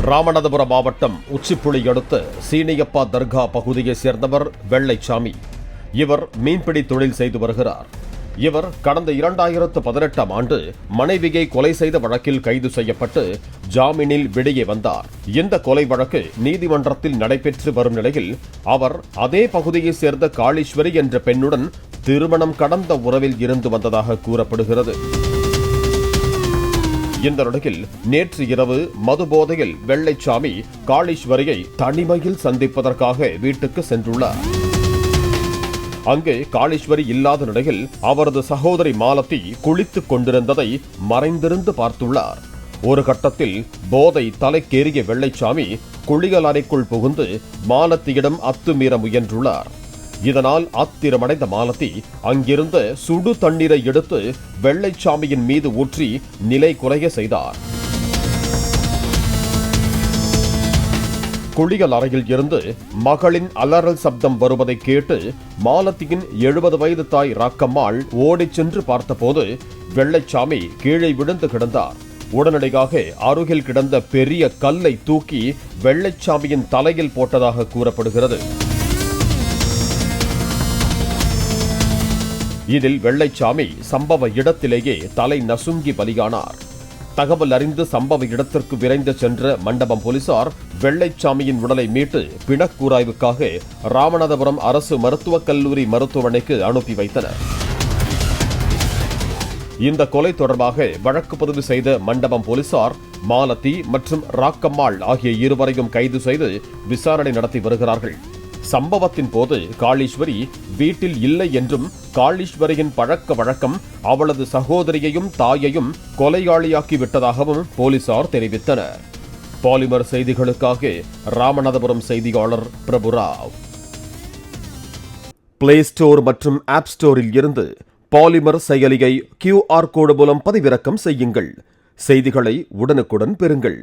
ராமநாதபுரம் மாவட்டம் உச்சிப்புளி அடுத்த சீனியப்பா தர்கா பகுதியைச் சேர்ந்தவர் வெள்ளைச்சாமி. இவர் மீன்பிடி தொழில் செய்து வருகிறார். இவர் கடந்த 2018ஆம் ஆண்டு மனைவியை கொலை செய்த வழக்கில் கைது செய்யப்பட்டு ஜாமீனில் வெளியே வந்தார். இந்த கொலை வழக்கு நீதிமன்றத்தில் நடைபெற்று வரும் நிலையில் அவர் அதே பகுதியைச் சேர்ந்த காளீஸ்வரி என்ற பெண்ணுடன் திருமணம் கடந்த உறவில் இருந்து வந்ததாக கூறப்படுகிறது. இந்த நிலையில் நேற்று இரவு மதுபோதையில் வெள்ளைச்சாமி காளீஸ்வரியை தனிமையில் சந்திப்பதற்காக வீட்டுக்கு சென்றுள்ளார். அங்கு காளீஸ்வரி இல்லாத நிலையில் அவரது சகோதரி மாலதி குளித்துக் கொண்டிருந்ததை மறைந்திருந்து பார்த்துள்ளார். ஒரு கட்டத்தில் போதை தலைக்கேறிய வெள்ளைச்சாமி குளியல் அறைக்குள் புகுந்து மாலத்தியிடம் அத்துமீற முயன்றுள்ளார். இதனால் ஆத்திரமடைந்த மாலதி அங்கிருந்த சுடு தண்ணீரை எடுத்து வெள்ளைச்சாமியின் மீது ஊற்றி நிலை குறைய செய்தார். குளியல் அறையில் இருந்து மகளின் அலறல் சப்தம் வருவதை கேட்டு மாலத்தியின் 70 வயது தாய் ராக்கம்மாள் ஓடிச் சென்று பார்த்தபோது வெள்ளைச்சாமி கீழே விழுந்து கிடந்தார். உடனடியாக அருகில் கிடந்த பெரிய கல்லை தூக்கி வெள்ளைச்சாமியின் தலையில் போட்டதாக கூறப்படுகிறது. இதில் வெள்ளைச்சாமி சம்பவ இடத்திலேயே தலை நசுங்கி பலியானார். தகவல் அறிந்து சம்பவ இடத்திற்கு விரைந்து சென்ற மண்டபம் போலீசார் வெள்ளைச்சாமியின் உடலை மீட்டு பிணக்கூராய்வுக்காக ராமநாதபுரம் அரசு மருத்துவக் கல்லூரி மருத்துவமனைக்கு அனுப்பி வைத்தனர். இந்த கொலை தொடர்பாக வழக்கு பதிவு செய்த மண்டபம் போலீசார் மாலதி மற்றும் ராக்கம்மாள் ஆகிய இருவரையும் கைது செய்து விசாரணை நடத்தி வருகிறார்கள். சம்பவத்தின் போது காளீஸ்வரி வீட்டில் இல்லை என்றும் காளீஸ்வரியின் பழக்க வழக்கம் அவளது சகோதரியையும் தாயையும் கொலையாளியாக்கி விட்டதாகவும் போலீசார் தெரிவித்தனர். பாலிமர் செய்திகளுக்காக ராமநாதபுரம் செய்தியாளர் பிரபுராவ். பிளே ஸ்டோர் மற்றும் ஆப் ஸ்டோரில் இருந்து பாலிமர் செயலியை QR கோடு மூலம் பதிவிறக்கம் செய்யுங்கள். செய்திகளை உடனுக்குடன் பெறுங்கள்.